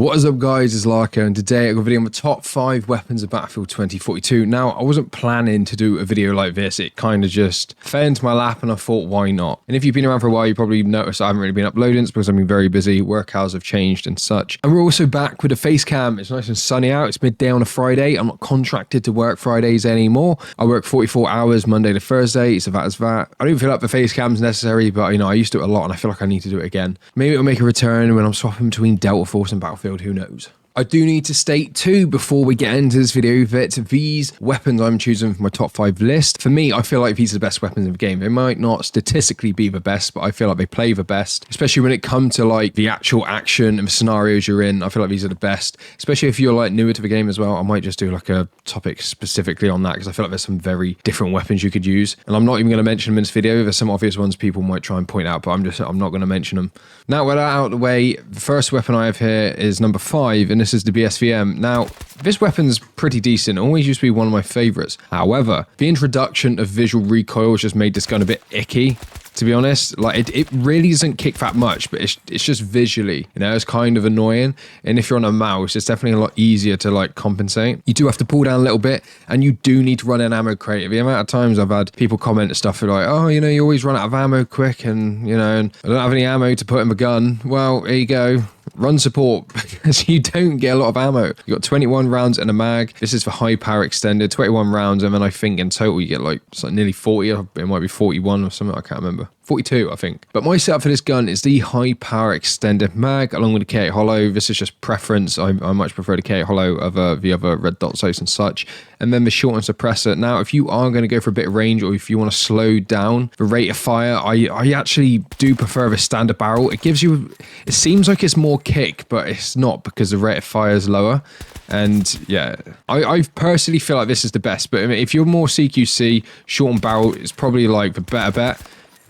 What is up, guys? It's Larko, and today I've got a video on the top 5 weapons of Battlefield 2042. Now, I wasn't planning to do a video like this. It kind of just fell into my lap and I thought, why not? And if you've been around for a while, you probably noticed I haven't really been uploading. It's because I've been very busy. Work hours have changed and such. And we're also back with a face cam. It's nice and sunny out. It's midday on a Friday. I'm not contracted to work Fridays anymore. I work 44 hours Monday to Thursday. So that is that. I don't feel like the face cam's necessary, but you know, I used to do it a lot and I feel like I need to do it again. Maybe it'll make a return when I'm swapping between Delta Force and Battlefield. Who knows? I do need to state too, before we get into this video, that these weapons I'm choosing for my top 5 list, for me, I feel like these are the best weapons in the game. They might not statistically be the best, but I feel like they play the best, especially when it comes to like the actual action and the scenarios you're in. I feel like these are the best, especially if you're like newer to the game as well. I might just do like a topic specifically on that because I feel like there's some very different weapons you could use. And I'm not even going to mention them in this video. There's some obvious ones people might try and point out, but I'm not going to mention them. Now, with that out of the way, the first weapon I have here is number 5, and this is the BSVM. Now, this weapon's pretty decent. It always used to be one of my favorites. However, the introduction of visual recoil has just made this gun a bit icky, to be honest. Like, it really doesn't kick that much, but it's just visually, you know, it's kind of annoying. And if you're on a mouse, it's definitely a lot easier to like compensate. You do have to pull down a little bit, and you do need to run an ammo crate. The amount of times I've had people comment and stuff like, oh, you know, you always run out of ammo quick, and you know, and I don't have any ammo to put in the gun. Well, there you go. Run support, because you don't get a lot of ammo. You got 21 rounds in a mag. This is for high power extended, 21 rounds, and then I think in total you get like nearly 40. It might be 41 or something, I can't remember. 42, I think. But my setup for this gun is the high power extended mag along with the K8 Hollow. This is just preference. I much prefer the K8 Hollow over the other red dot sights and such. And then the short and suppressor. Now, if you are going to go for a bit of range, or if you want to slow down the rate of fire, I actually do prefer the standard barrel. It gives you, it seems like it's more kick, but it's not, because the rate of fire is lower. And yeah, I personally feel like this is the best. But I mean, if you're more CQC, short and barrel is probably like the better bet.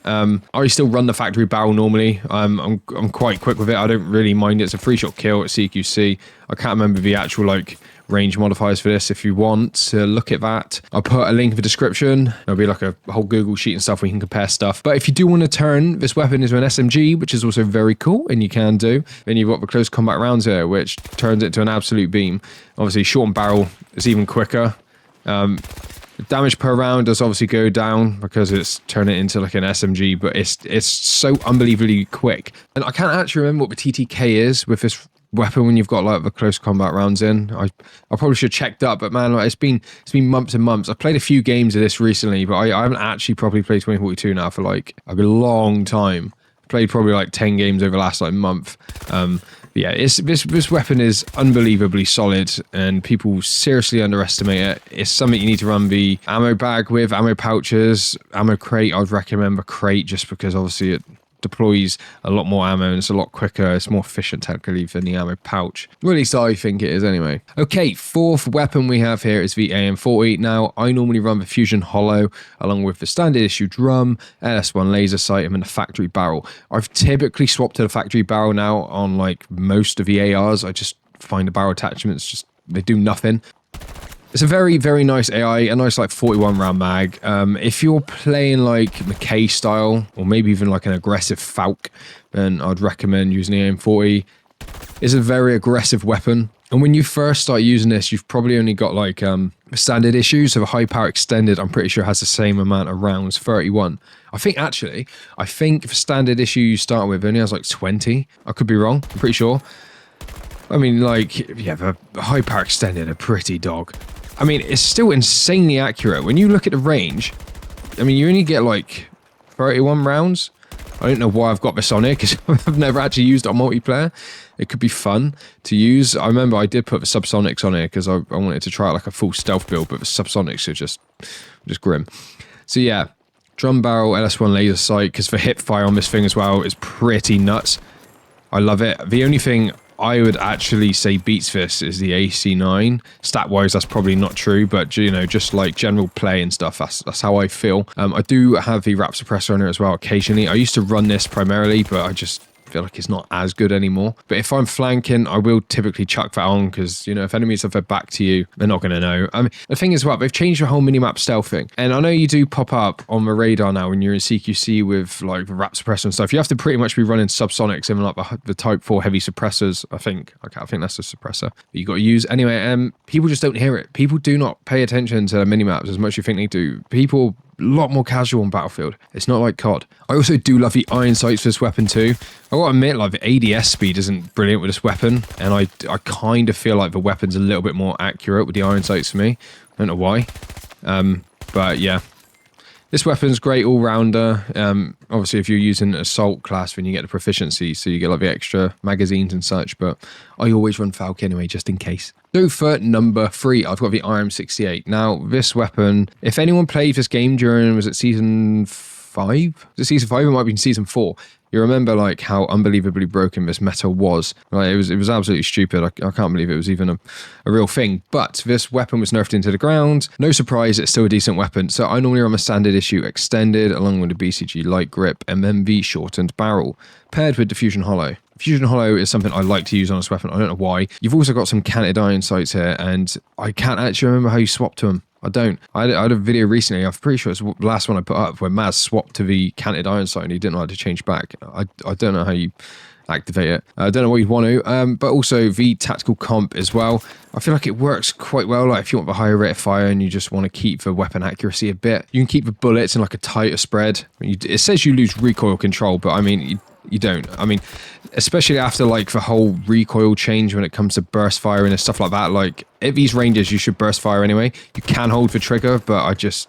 I still run the factory barrel normally. I'm quite quick with it. I don't really mind it. It's a 3-shot kill at CQC. I can't remember the actual like range modifiers for this. If you want to look at that, I'll put a link in the description. There'll be like a whole Google sheet and stuff where you can compare stuff. But if you do want to turn this weapon into an SMG, which is also very cool, and you can do, then you've got the close combat rounds here, which turns it to an absolute beam. Obviously, short and barrel is even quicker. Damage per round does obviously go down because it's turning it into like an SMG, but it's so unbelievably quick. And I can't actually remember what the TTK is with this weapon when you've got like the close combat rounds in. I probably should have checked up, but man, like, it's been months and months. I've played a few games of this recently, but I haven't actually properly played 2042 now for like a long time. I played probably like 10 games over the last like month. Yeah, this weapon is unbelievably solid, and people seriously underestimate it. It's something you need to run the ammo bag with, ammo pouches, ammo crate. I'd recommend the crate just because obviously it deploys a lot more ammo and it's a lot quicker. It's more efficient technically than the ammo pouch. Well, at least I think it is anyway. Okay, 4th weapon we have here is the AM40. Now, I normally run the Fusion Hollow along with the standard issue drum, LS1 laser sight, and then the factory barrel. I've typically swapped to the factory barrel now on like most of the ARs. I just find the barrel attachments just, they do nothing. It's a very, very nice AI, a nice like 41 round mag. If you're playing like McKay style, or maybe even like an aggressive Falk, then I'd recommend using the AM40. It's a very aggressive weapon. And when you first start using this, you've probably only got like standard issues. So the high power extended, I'm pretty sure has the same amount of rounds, 31. I think the standard issue you start with only has like 20. I could be wrong, I'm pretty sure. I mean, like, yeah, the high power extended are pretty dog. I mean, it's still insanely accurate. When you look at the range, I mean, you only get like 31 rounds. I don't know why I've got this on here, because I've never actually used it on multiplayer. It could be fun to use. I remember I did put the subsonics on here because I wanted to try like a full stealth build, but the subsonics are just grim. So yeah, drum barrel, LS1 laser sight, because the hip fire on this thing as well is pretty nuts. I love it. The only thing I would actually say beats this is the AC9. Stat-wise, that's probably not true, but you know, just like general play and stuff, that's how I feel. I do have the RAP suppressor on it as well occasionally. I used to run this primarily, but I just feel like it's not as good anymore. But if I'm flanking, I will typically chuck that on because, you know, if enemies have their back to you, they're not going to know. I mean, the thing is, well, they've changed the whole minimap stealthing. And I know you do pop up on the radar now when you're in CQC with like the rap suppressor and stuff. You have to pretty much be running subsonics in like the Type 4 heavy suppressors, I think. Okay, I think that's a suppressor that you got to use. Anyway, people just don't hear it. People do not pay attention to the minimaps as much as you think they do. People a lot more casual on Battlefield. It's not like COD. I also do love the iron sights for this weapon too. I gotta admit, like the ADS speed isn't brilliant with this weapon, and I kind of feel like the weapon's a little bit more accurate with the iron sights for me. I don't know why. But yeah. This weapon's great all-rounder. Obviously, if you're using assault class, then you get the proficiency, so you get like the extra magazines and such, but I always run Falk anyway, just in case. So for number 3, I've got the RM68. Now, this weapon, if anyone played this game during, was it season 5? Was it season 5? It might have been season 4. You remember like how unbelievably broken this meta was. Like, it was absolutely stupid. I can't believe it was even a real thing. But this weapon was nerfed into the ground. No surprise, it's still a decent weapon. So I normally run the standard issue extended along with the BCG light grip MMV shortened barrel paired with diffusion hollow. Fusion Hollow is something I like to use on this weapon. I don't know why. You've also got some canted iron sights here, and I can't actually remember how you swap to them. I don't. I had a video recently, I'm pretty sure it's the last one I put up, where Maz swapped to the canted iron sight and he didn't know how to change back. I don't know how you activate it. I don't know what you'd want to, but also the tactical comp as well. I feel like it works quite well. Like if you want the higher rate of fire and you just want to keep the weapon accuracy a bit, you can keep the bullets in like a tighter spread. It says you lose recoil control, but I mean, you don't. I mean, especially after like the whole recoil change when it comes to burst firing and stuff like that. Like at these ranges, you should burst fire anyway. You can hold the trigger, but I just,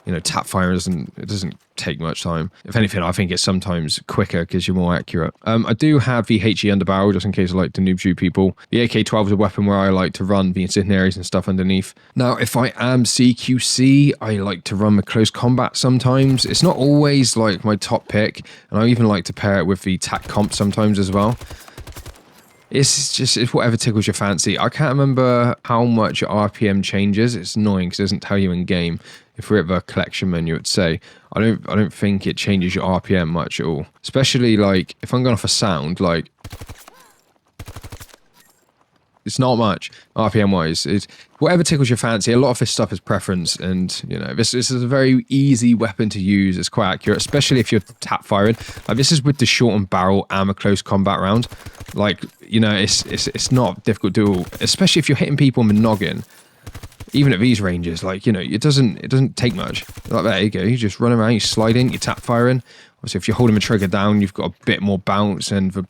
you know, tap fire doesn't take much time. If anything, I think it's sometimes quicker because you're more accurate. I do have the HE underbarrel just in case I like to noob shoot people. The AK-12 is a weapon where I like to run the incendiaries and stuff underneath. Now, if I am CQC, I like to run the close combat sometimes. It's not always like my top pick, and I even like to pair it with the TAC comp sometimes as well. It's whatever tickles your fancy. I can't remember how much your RPM changes. It's annoying because it doesn't tell you in game. If we're at the collection menu, it'd say, I don't think it changes your RPM much at all. Especially like if I'm going off a sound, like it's not much RPM wise. It's whatever tickles your fancy. A lot of this stuff is preference, and you know this is a very easy weapon to use. It's quite accurate, especially if you're tap firing. Like this is with the shortened barrel and a close combat round. Like, you know, it's not difficult to do, especially if you're hitting people in the noggin. Even at these ranges, like, you know, it doesn't take much. Like, there you go. You just run around, you slide in, you tap firing. Obviously, if you're holding the trigger down, you've got a bit more bounce, and the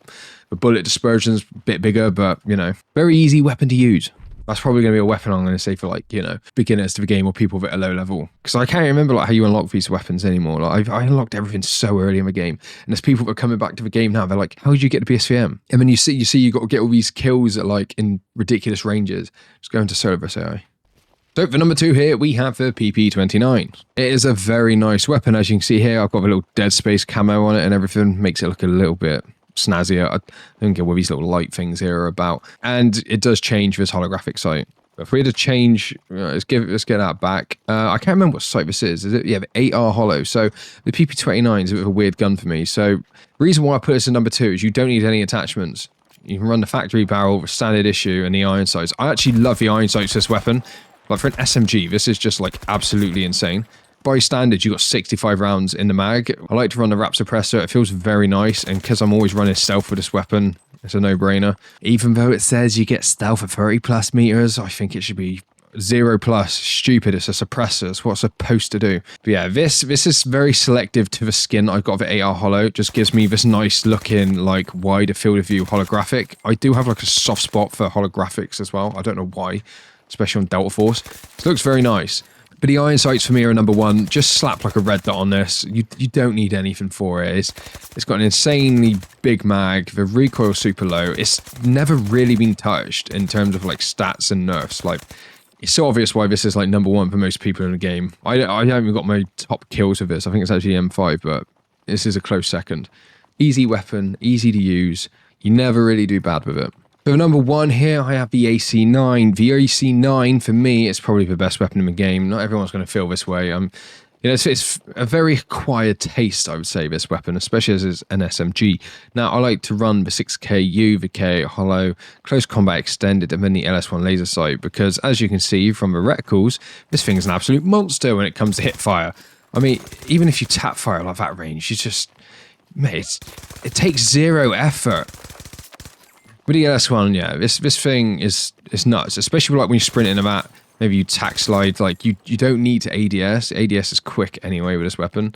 bullet dispersion's a bit bigger, but, you know, very easy weapon to use. That's probably going to be a weapon I'm going to say for, like, you know, beginners to the game or people that are low level. Because I can't remember, like, how you unlock these weapons anymore. Like, I unlocked everything so early in the game. And there's people that are coming back to the game now. They're like, how did you get the PSVM? And then you see you got to get all these kills at, like, in ridiculous ranges. Just go into solo versus AI. So for number 2 here, we have the PP29. It is a very nice weapon. As you can see here, I've got a little Dead Space camo on it and everything. Makes it look a little bit snazzier. I don't get what these little light things here are about. And it does change this holographic sight. But if we had to change, let's get that back. I can't remember what sight this is. Is it? Yeah, the 8R hollow. So the PP29 is a bit of a weird gun for me. So the reason why I put this in number 2 is you don't need any attachments. You can run the factory barrel, the standard issue, and the iron sights. I actually love the iron sights for this weapon. Like for an SMG, this is just like absolutely insane. By standard, you got 65 rounds in the mag. I like to run the rap suppressor. It feels very nice, and because I'm always running stealth with this weapon, it's a no-brainer. Even though it says you get stealth at 30 plus meters, I think it should be 0 plus. Stupid. It's a suppressor. It's what it's supposed to do. But yeah, this is very selective to the skin I've got of the AR Hollow. It just gives me this nice looking, like, wider field of view holographic. I do have like a soft spot for holographics as well. I don't know why, especially on Delta Force. It looks very nice. But the iron sights for me are number 1. Just slap like a red dot on this. You don't need anything for it. It's got an insanely big mag. The recoil super low. It's never really been touched in terms of like stats and nerfs. Like, it's so obvious why this is like number 1 for most people in the game. I haven't even got my top kills with this. I think it's actually M5, but this is a close second. Easy weapon, easy to use. You never really do bad with it. So number 1 here, I have the AC9. The AC9, for me, is probably the best weapon in the game. Not everyone's going to feel this way. You know, it's a very acquired taste, I would say, this weapon, especially as it's an SMG. Now, I like to run the 6KU, the K8 Hollow, Close Combat Extended, and then the LS1 laser sight, because as you can see from the reticles, this thing is an absolute monster when it comes to hip fire. I mean, even if you tap fire like that range, you just, mate, it takes zero effort. With the LS1, yeah, this thing is nuts, especially like when you sprint in a map. Maybe you tack slide, like you don't need to ADS. ADS is quick anyway with this weapon.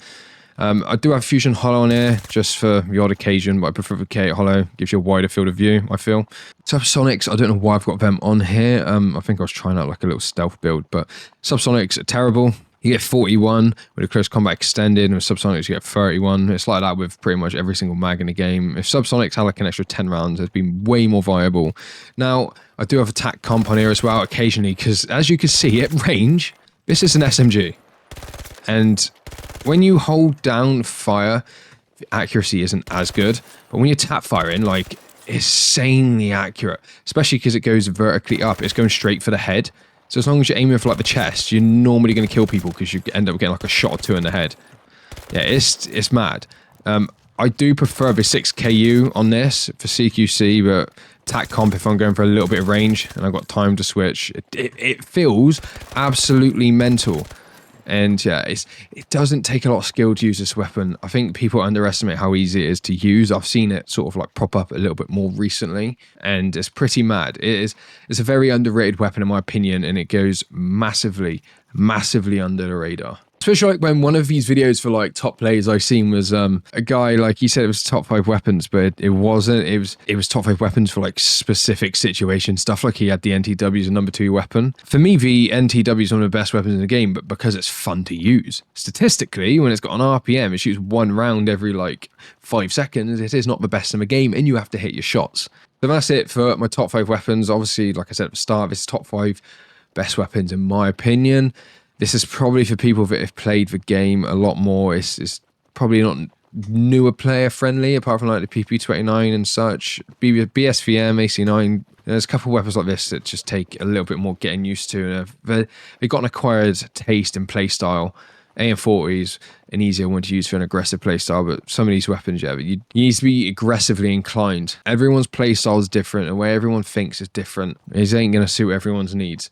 I do have Fusion Hollow on here just for the odd occasion, but I prefer the K8 Hollow. Gives you a wider field of view, I feel. Subsonics, I don't know why I've got them on here. I think I was trying out like a little stealth build, but Subsonics are terrible. You get 41 with a Close Combat Extended, and with Subsonics you get 31. It's like that with pretty much every single mag in the game. If Subsonics had like an extra 10 rounds, it'd be way more viable. Now, I do have attack comp on here as well occasionally, because as you can see, at range, this is an SMG. And when you hold down fire, the accuracy isn't as good. But when you tap fire in, like, insanely accurate. Especially because it goes vertically up. It's going straight for the head. So as long as you're aiming for like the chest, you're normally going to kill people because you end up getting like a shot or two in the head. Yeah, it's mad. I do prefer the 6KU on this for CQC, but tac comp if I'm going for a little bit of range and I've got time to switch, it feels absolutely mental. And yeah, it doesn't take a lot of skill to use this weapon. I think people underestimate how easy it is to use. I've seen it sort of like prop up a little bit more recently, and it's pretty mad. It's a very underrated weapon in my opinion, and it goes massively under the radar. Especially like when one of these videos for like top plays I've seen was a guy, like he said it was top 5 weapons, but it wasn't. It was top 5 weapons for like specific situations, stuff like he had the NTW as a number 2 weapon. For me, the NTW is one of the best weapons in the game, but because it's fun to use. Statistically, when it's got an RPM, it shoots 1 round every like 5 seconds. It is not the best in the game, and you have to hit your shots. So that's it for my top 5 weapons. Obviously, like I said at the start, this is top 5 best weapons in my opinion. This is probably for people that have played the game a lot more. It's probably not newer player friendly, apart from like the PP29 and such. BSVM, AC9. There's a couple of weapons like this that just take a little bit more getting used to. They've got an acquired taste and play style. AM40 is an easier one to use for an aggressive playstyle, but some of these weapons, yeah, but you need to be aggressively inclined. Everyone's playstyle is different, the way everyone thinks is different. It ain't going to suit everyone's needs.